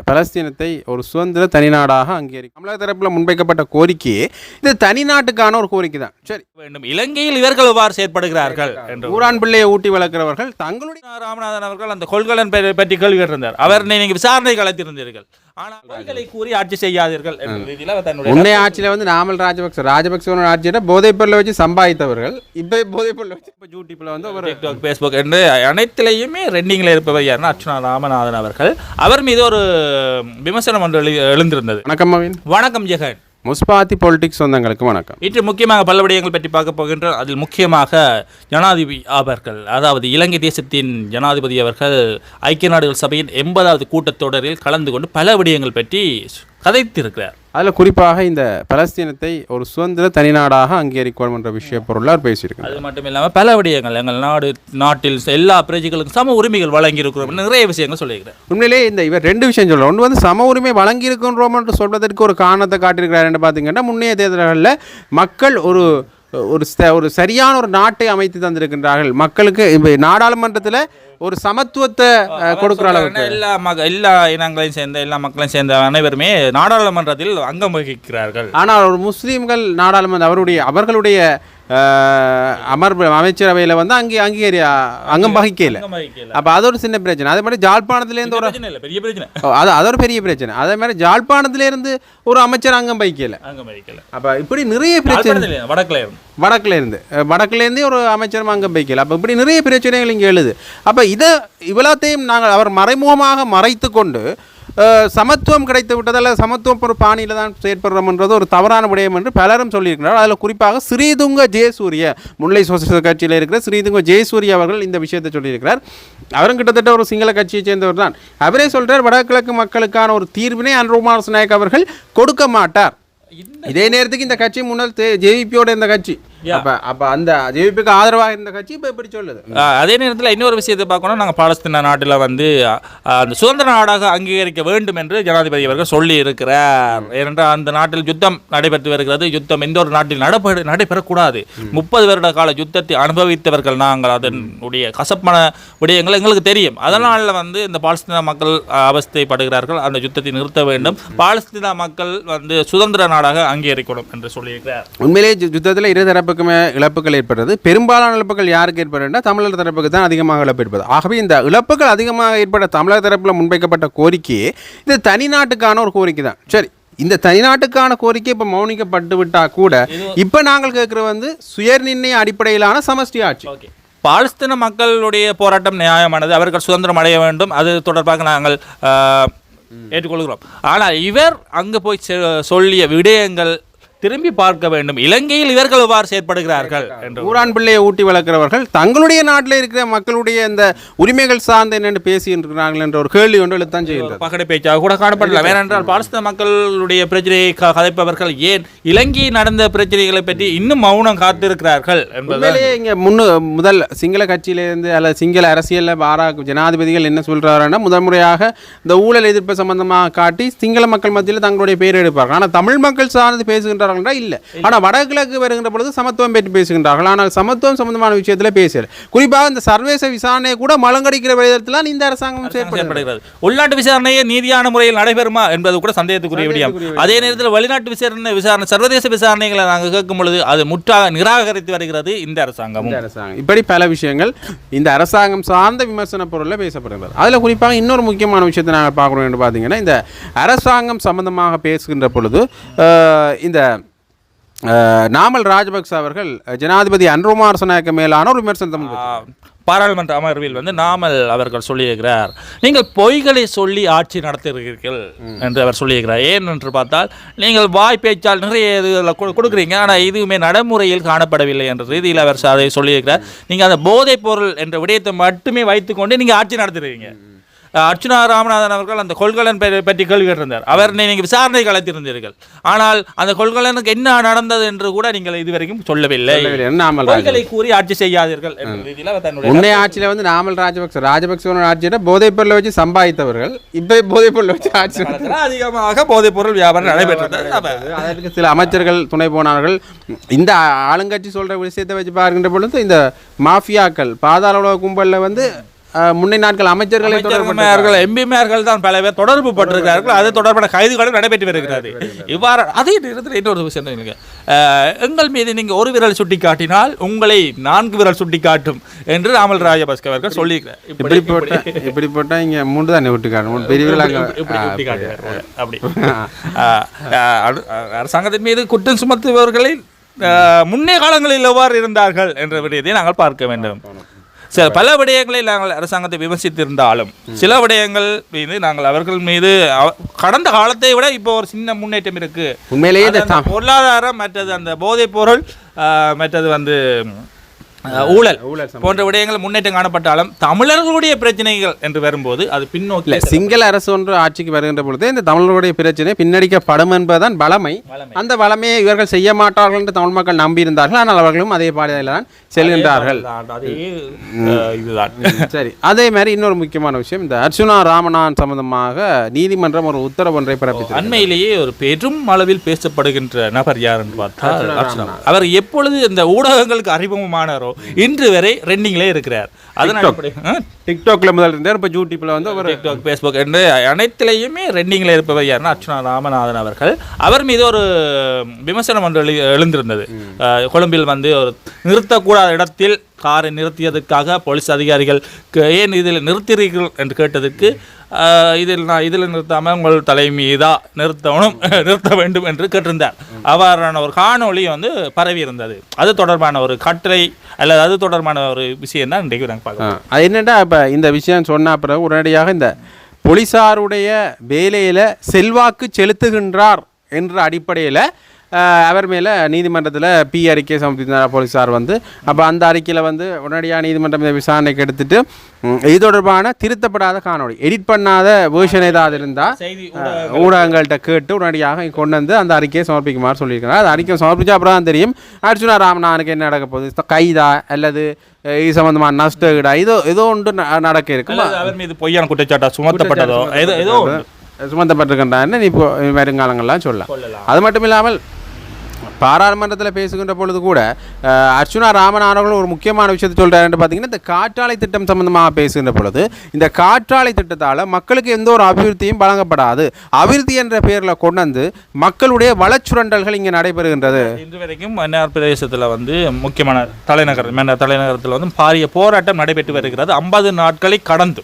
பலஸ்தீனத்தை ஒரு சுதந்திர தனிநாடாக அங்கீகரிக்கும் தமிழக தரப்பில் முன்வைக்கப்பட்ட கோரிக்கையே இது தனிநாட்டுக்கான ஒரு கோரிக்கை தான். சரி, வேண்டும் இலங்கையில் இவர்கள் எவ்வாறு செயற்படுகிறார்கள் என்று ஊரான் பிள்ளையை ஊட்டி வளர்க்கிறவர்கள் தங்களுடைய ராமநாதன் அவர்கள் அந்த கொள்கலன் பற்றி கேள்வி கேட்டிருந்தார். அவர் நீங்கள் விசாரணை கலைத்திருந்தீர்கள், ஆனால் கொள்கைகளை கூறி ஆட்சி செய்யாதீர்கள் என்ற ரீதியில் அவர் தன்னுடைய முன்னைய ஆட்சியில் வந்து நாமல் ராஜபக்ச ஆட்சியிட போதைப் பொருளை வச்சு சம்பாதித்தவர்கள் இப்போ போதைப் பொருளை வச்சு இப்போ யூடியூப்ல வந்து ஒரு டிக்டாக், ஃபேஸ்புக் என்று அனைத்திலையுமே ரெண்டிங்கில் இருப்பவர் யாருன்னா அர்ச்சுனா ராமநாதன் அவர்கள். அவர் மீது ஒரு விமர்சனம் ஒன்று எழுந்திருந்தது. வணக்கம் மவின். வணக்கம் ஜெகன். முஸ்பாத்தி பொலிட்டிக்ஸ் சொந்தங்களுக்கு வணக்கம். இன்று முக்கியமாக பல விடயங்கள் பற்றி பார்க்க போகின்ற அதில் முக்கியமாக ஜனாதிபதி அவர்கள், அதாவது இலங்கை தேசத்தின் ஜனாதிபதி அவர்கள் ஐக்கிய நாடுகள் சபையின் 80வது கூட்டத்தொடரில் கலந்து கொண்டு பல விடயங்கள் பற்றி கதைத்திருக்கிறார். அதில் குறிப்பாக இந்த பலஸ்தீனத்தை ஒரு சுதந்திர தனிநாடாக அங்கீகரிக்கும் என்ற விஷய பொருளாக பேசியிருக்காங்க. அது மட்டும் இல்லாமல் பல விடயங்கள் எங்கள் நாட்டில் எல்லா பிரஜைகளுக்கும் சம உரிமைகள் வழங்கியிருக்கிறோம், நிறைய விஷயங்கள் சொல்லியிருக்கிறார். உண்மையிலே இவர் ரெண்டு விஷயம் சொல்கிறோம். ஒன்று வந்து சம உரிமை வழங்கியிருக்கின்றோம் என்று சொல்வதற்கு ஒரு காரணத்தை காட்டியிருக்கிறார். என்ன பார்த்தீங்கன்னா, முன்னைய தேர்தல்களில் மக்கள் ஒரு சரியான ஒரு நாட்டை அமைத்து தந்திருக்கின்றார்கள். மக்களுக்கு நாடாளுமன்றத்தில் ஒரு சமத்துவத்தை கொடுக்குற அளவுக்கு எல்லா இனங்களையும் சேர்ந்த எல்லா மக்களையும் சேர்ந்த அனைவருமே நாடாளுமன்றத்தில் அங்கம் வகிக்கிறார்கள். ஆனால் ஒரு முஸ்லீம்கள் நாடாளுமன்ற அவர்களுடைய அமைச்சரவையில் வந்து அங்கம் வகிக்கல. அப்போ அது ஒரு சின்ன பிரச்சனை. அதே மாதிரி ஜாழ்ப்பாணத்திலேருந்து ஒரு பெரிய பிரச்சனை, அது ஒரு பெரிய பிரச்சனை. அதே மாதிரி ஜாழ்ப்பாணத்திலேருந்து ஒரு அமைச்சர் அங்கம் வகிக்கல. அப்போ இப்படி நிறைய பிரச்சனை வடக்குலேருந்து ஒரு அமைச்சரும் அங்கம் வகிக்கல. அப்போ இப்படி நிறைய பிரச்சனைகள் இங்கே எழுது. அப்போ இவ்வளோத்தையும் அவர் மறைமுகமாக மறைத்து கொண்டு சமத்துவம் கிடைத்து விட்டதால் சமத்துவம் ஒரு பாணியில் தான் செயற்படுறோம்ன்றது ஒரு தவறான விடயம் என்று பலரும் சொல்லியிருக்கிறார். அதில் குறிப்பாக ஸ்ரீதுங்க ஜெயசூரிய, முல்லை சோசியலிஸ்ட் கட்சியில் இருக்கிற ஸ்ரீதுங்க ஜெயசூரிய அவர்கள் இந்த விஷயத்தை சொல்லியிருக்கிறார். அவரும் கிட்டத்தட்ட ஒரு சிங்கள கட்சியை சேர்ந்தவர் தான். அவரே சொல்கிறார், வடகிழக்கு மக்களுக்கான ஒரு தீர்வினை அன்ருகுமார் நாயக் அவர்கள் கொடுக்க மாட்டார். இதே நேரத்துக்கு இந்த கட்சி முன்னாள் ஜேவிபியோட இந்த கட்சி, அப்ப அந்த ஜேவிபிக்கு ஆதரவாக இருந்த கட்சி இப்போ எப்படி சொல்லுது. அதே நேரத்தில் இன்னொரு விஷயத்தை பார்க்கணும், நாங்கள் பாலஸ்தீன நாட்டில் வந்து அந்த சுதந்திர நாடாக அங்கீகரிக்க வேண்டும் என்று ஜனாதிபதி அவர்கள் சொல்லி இருக்கிறார். ஏனென்றால் அந்த நாட்டில் யுத்தம் நடைபெற்று வருகிறது. யுத்தம் எந்த ஒரு நாட்டில் நடைபெறக்கூடாது. 30 வருட கால யுத்தத்தை அனுபவித்தவர்கள் நாங்கள். அதனுடைய கசப்பான விடயங்கள் எங்களுக்கு தெரியும். அதனால் வந்து இந்த பாலஸ்தீன மக்கள் அவஸ்தைப்படுகிறார்கள். அந்த யுத்தத்தை நிறுத்த வேண்டும், பாலஸ்தீன மக்கள் வந்து சுதந்திர நாடாக அங்கீகரிக்கணும் என்று சொல்லியிருக்கிறார். உண்மையிலே யுத்தத்தில் இருதரப்பு இழப்புகள் ஏற்படுறது. பெரும்பாலான இழப்புகள் யாருக்கு ஏற்படுறா? தமிழர் தரப்புக்கு தான் அதிகமாக இழப்பு ஏற்படுது. ஆகவே இந்த இழப்புகள் அதிகமாக ஏற்பட்ட தமிழர் தரப்பில் முன்வைக்கப்பட்ட கோரிக்கையே இது தனிநாட்டுக்கான ஒரு கோரிக்கை தான். சரி, இந்த தனிநாட்டுக்கான கோரிக்கை இப்போ மௌனிக்கப்பட்டு விட்டா கூட இப்போ நாங்கள் கேட்குற வந்து சுயநிர்ணய அடிப்படையிலான சமஷ்டி ஆட்சி. பாலஸ்தீன மக்களுடைய போராட்டம் நியாயமானது. அவர்கள் சுதந்திரம் அடைய வேண்டும். அது தொடர்பாக நாங்கள் ஏற்றுக்கொள்கிறோம். ஆனால் இவர் அங்கு போய் சொல்லிய விடயங்கள் திரும்பி பார்க்க வேண்டும். இலங்கையில் இவர்கள் எவ்வாறு செயற்படுகிறார்கள் என்று ஊரான் பிள்ளையை ஊட்டி வளர்க்கிறவர்கள் தங்களுடைய நாட்டில் இருக்கிற மக்களுடைய இந்த உரிமைகள் சார்ந்த என்னென்று பேசியிருக்கிறார்கள் என்ற ஒரு கேள்வி ஒன்று எழுத்தான் செய்கிறது. பகடை பேச்சாக கூட காணப்படலாம். ஏனென்றால் பாலஸ்தீன மக்களுடைய பிரச்சனையை கதைப்பவர்கள் ஏன் இலங்கை நடந்த பிரச்சனைகளை பற்றி இன்னும் மௌனம் காத்திருக்கிறார்கள் என்பதிலேயே இங்கே முதல் சிங்கள கட்சியிலிருந்து அல்லது சிங்கள அரசியலில் பாராக் ஜனாதிபதிகள் என்ன சொல்கிறாருன்னா, முதல் முறையாக இந்த ஊழல் எதிர்ப்பு சம்பந்தமாக காட்டி சிங்கள மக்கள் மத்தியில் தங்களுடைய பேர் எடுப்பார்கள். ஆனால் தமிழ் மக்கள் சார்ந்து பேசுகின்ற இல்லை. ஆனால் வடகிழக்கு வருகின்ற பொழுது சமத்துவம் பற்றி பேசுகின்றார்கள். ஆனால் சமத்துவம் சம்பந்தமான விஷயத்தில் பேசல. குறிப்பாக இந்த சர்வதேச விசாரணையை கூட மலங்கடிக்கிற விதத்தில் இந்த அரசாங்கம் செயற்படுகிறது. உள்நாட்டு விசாரணையே நீதியான முறையில் நடைபெறுமா என்பது கூட சந்தேகத்துக்குரிய விடயம். அதே நேரத்தில் வெளிநாட்டு விசாரணை சர்வதேச விசாரணைகளை நாங்கள் கேட்கும் பொழுது அது முற்றாக நிராகரித்து வருகிறது இந்த அரசாங்கம். இப்படி பல விஷயங்கள் இந்த அரசாங்கம் சார்ந்த விமர்சன பொருளில் பேசப்படுகிறது. அதில் குறிப்பாக இன்னொரு முக்கியமான விஷயத்தை நாங்கள் பார்க்குறோம் என்று பார்த்தீங்கன்னா, இந்த அரசாங்கம் சம்பந்தமாக பேசுகின்ற பொழுது இந்த நாமல் ராஜபக்ச அவர்கள் ஜனாதிபதி அன்ருகுமார் நாயக்க மேலான ஒரு விமர்சனம் பாராளுமன்ற அமர்வில் வந்து நாமல் அவர்கள் சொல்லியிருக்கிறார், நீங்கள் பொய்களை சொல்லி ஆட்சி நடத்துகிறீர்கள் என்று அவர் சொல்லியிருக்கிறார். ஏன் என்று பார்த்தால், நீங்கள் வாய் பேச்சால் நிறைய கொடுக்குறீங்க, ஆனால் இதுவுமே நடைமுறையில் காணப்படவில்லை என்ற ரீதியில் அவர் அதை சொல்லியிருக்கிறார். நீங்கள் அந்த போதைப் பொருள் என்ற விடயத்தை மட்டுமே வைத்துக்கொண்டு நீங்கள் ஆட்சி நடத்துகிறீங்க. அர்ச்சுனா ராமநாதன் அவர்கள் அந்த கொள்கலன் பற்றி கேள்வி கேட்டிருந்தார். அவர் நீங்கள் விசாரணை கலைத்திருந்தீர்கள், ஆனால் அந்த கொள்கலனுக்கு என்ன நடந்தது என்று கூட நீங்கள் இதுவரைக்கும் சொல்லவில்லை. கொள்கைகளை கூறி ஆட்சி செய்யாதீர்கள் என்ற ரீதியில் முன்னைய ஆட்சியில் வந்து நாமல் ராஜபக்ச ஆட்சியிட போதைப் பொருளை வச்சு சம்பாதித்தவர்கள் இப்போ போதைப் பொருளை வச்சு ஆட்சி அதிகமாக போதைப் பொருள் வியாபாரம் நடைபெற்றது. அதற்கு சில அமைச்சர்கள் துணை போனார்கள். இந்த ஆளுங்கட்சி சொல்கிற விஷயத்தை வச்சு பார்க்கின்ற பொழுது இந்த மாஃபியாக்கள் பாதாள உலக கும்பலில் வந்து முன்னை நாட்கள் அமைச்சர்களை எம்பிமார்கள் தான் பல பேர் தொடர்பு பட்டிருக்கிறார்கள். அது தொடர்பான கைதுகளும் நடைபெற்று வருகிறது. இவ்வாறு அதே நேரத்தில் இன்னொரு விஷயம் எங்கள் மீது நீங்கள் ஒரு விரல் சுட்டி காட்டினால் உங்களை 4 விரல் சுட்டி காட்டும் என்று நாமல் ராஜபக்சே அவர்கள் சொல்லியிருக்கிறார். இப்படி போட்டால் இங்கே 3 தானே விட்டு காட்டும், பெரிய அப்படி அரசாங்கத்தின் மீது குற்றம் சுமத்துபவர்களை முன்னே காலங்களில் எவ்வாறு இருந்தார்கள் என்ற விடயத்தை நாங்கள் பார்க்க வேண்டும். சில பல விடயங்களில் நாங்கள் அரசாங்கத்தை விமர்சித்திருந்தாலும் சில விடயங்கள் மீது நாங்கள் அவர்கள் மீது கடந்த காலத்தை விட இப்போ ஒரு சின்ன முன்னேற்றம் இருக்கு. உண்மையிலேயே பொருளாதாரம், மற்றது அந்த போதைப் பொருள், மற்றது ஊழல் போன்ற விடயங்கள் முன்னேற்றம் காணப்பட்டாலும் தமிழர்களுடைய பிரச்சனைகள் என்று வரும்போது அது பின்னோக்கி சிங்கள அரசு ஒன்று ஆட்சிக்கு வருகின்ற பொழுது இந்த தமிழர்களுடைய பிரச்சனை பின்னடிக்கப்படும் என்பதுதான் வளமை. அந்த வளமையை இவர்கள் செய்ய மாட்டார்கள் என்று தமிழ் மக்கள் நம்பியிருந்தார்கள். ஆனால் அவர்களும் அதே பாதையில் தான் செல்கின்றார்கள். சரி, அதே மாதிரி இன்னொரு முக்கியமான விஷயம், இந்த அர்ச்சுனா ராமநாதன் சம்பந்தமாக நீதிமன்றம் ஒரு உத்தரவு ஒன்றை பிறப்பித்தது. அண்மையிலேயே ஒரு பெரும் அளவில் பேசப்படுகின்ற நபர் யார் என்று பார்த்தால் அவர் எப்பொழுது இந்த ஊடகங்களுக்கு அறிமுகமானாரோ இன்று வரை ரெண்டிங்லே இருக்கிறார். டிக்டாக்ல முதல் இருந்தார், இப்போ யூடியூப்ல வந்து ஒரு டிக்டாக், ஃபேஸ்புக் என்று அனைத்திலையுமே ரெண்டிங்ல இருப்பவர் யாருன்னா அர்ச்சுனா ராமநாதன் அவர்கள். அவர் மீது ஒரு விமர்சனம் ஒன்று எழுந்திருந்தது. கொழும்பில் ஒரு நிறுத்தக்கூடாத இடத்தில் காரை நிறுத்தியதற்காக போலீஸ் அதிகாரிகள் ஏன் இதில் நிறுத்துகிறீர்கள் என்று கேட்டதற்கு இதில் நிறுத்தாமல் உங்கள் தலைமீதா நிறுத்த வேண்டும் என்று கேட்டிருந்தார். அவ்வாறான ஒரு காணொளி பரவி இருந்தது. அது தொடர்பான ஒரு கட்டுரை அல்லது அது தொடர்பான ஒரு விஷயம் தான் இன்றைக்கு நாங்கள் பார்க்கலாம். அது என்னென்னா, இப்போ இந்த விஷயம் சொன்ன பிறகு உடனடியாக இந்த போலீஸாருடைய வேலையில் செல்வாக்கு செலுத்துகின்றார் என்ற அடிப்படையில் அவர் மேலே நீதிமன்றத்தில் அறிக்கை சமர்ப்பித்தார் போலீஸார். அப்போ அந்த அறிக்கையில் உடனடியாக நீதிமன்றம் இந்த விசாரணைக்கு எடுத்துட்டு இது தொடர்பான திருத்தப்படாத காணொளி, எடிட் பண்ணாத வேர்ஷன் ஏதாவது இருந்தால் ஊடகங்கள்கிட்ட கேட்டு உடனடியாக கொண்டு அந்த அறிக்கையை சமர்ப்பிக்குமாறு சொல்லியிருக்கிறார். அது அறிக்கை சமர்ப்பிச்சா அப்புறம் தான் தெரியும் அர்ச்சுனா ராமநாதனுக்கு என்ன நடக்க போகுது, கைதா அல்லது இது சம்பந்தமான நஷ்டஈடா ஏதோ ஒன்று நடக்க இருக்கும். அவர் மீது பொய்யான குற்றச்சாட்டா சுமத்தப்பட்டதோ ஏதோ சுமத்தப்பட்டிருக்கின்றான்னு இப்போ வருங்காலங்கள்லாம் சொல்லலாம். அது மட்டும் இல்லாமல் பாராளுமன்றத்தில் பேசுகின்ற பொழுது கூட அர்ச்சுனா ராமநாதன் ஒரு முக்கியமான விஷயத்தை சொல்கிறாருன்னு பார்த்தீங்கன்னா, இந்த காற்றாலை திட்டம் சம்பந்தமாக பேசுகின்ற பொழுது இந்த காற்றாலை திட்டத்தால் மக்களுக்கு எந்த ஒரு அபிவிருத்தியும் வழங்கப்படாது, அபிவிருத்தி என்ற பெயரில் கொண்டு மக்களுடைய வளச்சுரண்டல்கள் இங்கே நடைபெறுகின்றது. இன்று வரைக்கும் மன்னார் பிரதேசத்தில் முக்கியமான தலைநகரத்தில் பாரிய போராட்டம் நடைபெற்று வருகிறது. 50 நாட்களை கடந்து.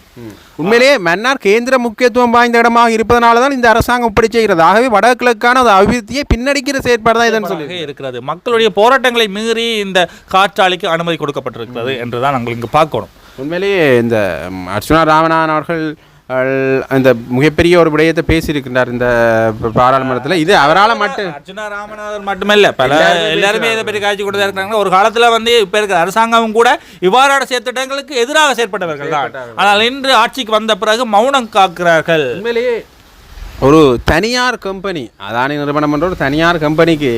உண்மையிலேயே மன்னார் கேந்திர முக்கியத்துவம் வாய்ந்த இடமாக இருப்பதனால தான் இந்த அரசாங்கம் இப்படி செய்கிறது. ஆகவே வடகிழக்கான அபிவிருத்தியை பின்னடிக்கிற செயற்பாடு தான் இதன் சொல்லி இருக்கிறது. மக்களுடைய போராட்டங்களை மீறி இந்த காற்றாலைக்கு அனுமதி கொடுக்கப்பட்டிருக்கிறது என்றுதான் நாங்கள் இங்கு பார்க்கணும். உண்மையிலேயே இந்த அர்ச்சுனா ராமநாதன் அவர்கள் இந்த மிகப்பெரிய ஒரு விடயத்தை பேசியிருக்கின்றார் இந்த பாராளுமன்றத்தில். இது அவரால் மட்டும் அர்ச்சுனா ராமநாதன் மட்டுமல்ல, பல எல்லாருமே இதை பற்றி காட்சி கொடுத்தா இருக்கிறாங்க. ஒரு காலத்தில் இப்போ இருக்கிற அரசாங்கமும் கூட இவ்வாறான செயற்திட்டங்களுக்கு எதிராக செயற்பட்டவர்கள் தான். ஆனால் இன்று ஆட்சிக்கு வந்த பிறகு மௌனம் காக்கிறார்கள். உண்மையிலேயே ஒரு தனியார் கம்பெனி, அதானி நிறுவனம் என்ற ஒரு தனியார் கம்பெனிக்கு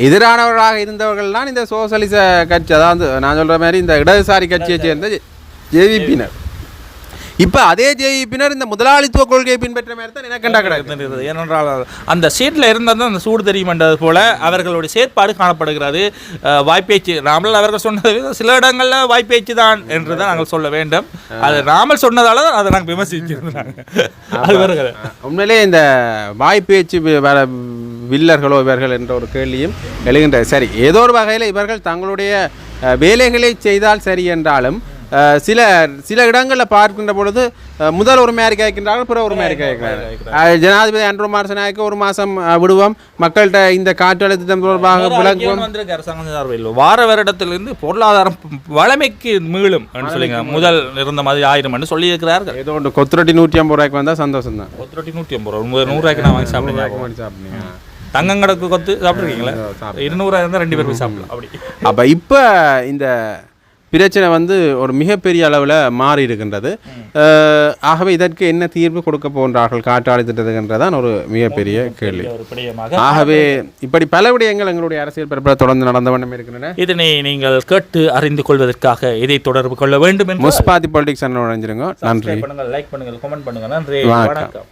எதிரானவர்களாக இருந்தவர்கள் தான் இந்த சோசலிச கட்சி, அதாவது நான் சொல்கிற மாதிரி இந்த இடதுசாரி கட்சியை சேர்ந்த ஜேவிபியினர். இப்போ அதே ஜேவிபியினர் இந்த முதலாளித்துவ கொள்கையை பின்பற்ற மாதிரி தான் எனக்கண்டா கிடையாது. ஏனென்றால் அந்த சீட்டில் இருந்தால் அந்த சூடு தெரியும் என்றது போல அவர்களுடைய செயற்பாடு காணப்படுகிறது. வாய்ப்பேச்சு ராமல் அவர்கள் சொன்னது சில இடங்களில் வாய்ப்பேச்சு தான் என்று தான் நாங்கள் சொல்ல வேண்டும். அது ராமல் சொன்னதால தான் அதை நாங்கள் விமர்சிச்சிருந்தாங்க. அது வருகிறது. உண்மையிலே இந்த வாய்ப்பேச்சு வில்லர்களோ இவர்கள் என்ற ஒரு கேள்வியும் எழுகின்ற. சரி, ஏதோ ஒரு வகையில் இவர்கள் தங்களுடைய வேலைகளை செய்தால் சரி என்றாலும் சில இடங்களில் பார்க்கின்ற பொழுது முதல் ஒரு மாதிரி கேட்கின்றார்கள், பிற ஒரு மாதிரி கேட்கிறார்கள். ஜனாதிபதி அன்ரோமார் நாயக்கு ஒரு மாதம் விடுவோம், மக்கள்கிட்ட இந்த காற்றாலை திட்டம் தொடர்பாக விளக்குவோம். வார வருடத்திலிருந்து பொருளாதாரம் வளமைக்கு மீளும் சொல்லுங்க, முதல் இருந்த மாதிரி 1000 என்று சொல்லி இருக்கிறார்கள். ஏதோ ஒன்று கொத்துரொட்டி 150 ரூபாய்க்கு வந்தால் சந்தோஷம் தான். கொத்துரொட்டி 150 ரூபா, 100 ரூபாய்க்கு நான் வாங்கி சாப்பிடுங்க. தங்கங்கடக்கு கொத்து சாப்பிட்ருக்கீங்களா? 200 இருந்தால் 2 பேர் போய் சாப்பிடலாம். அப்படி அப்போ இப்போ இந்த பிரச்சனை ஒரு மிகப்பெரிய அளவில் மாறி இருக்கின்றது. ஆகவே இதற்கு என்ன தீர்வு கொடுக்க போன்றார்கள் காற்றாலை திட்டத்துன்றதான் ஒரு மிகப்பெரிய கேள்வி. ஆகவே இப்படி பல விடயங்கள் எங்களுடைய அரசியல் பரப்பில் தொடர்ந்து நடந்த வண்ணம் இருக்கின்றன. இதனை நீங்கள் கேட்டு அறிந்து கொள்வதற்காக இதை தொடர்பு கொள்ள வேண்டும். முஸ்பாதி பாலிடிக்ஸ் நுழைஞ்சிருங்க. நன்றி. லைக் பண்ணுங்கள், கமெண்ட் பண்ணுங்கள். நன்றி, வணக்கம்.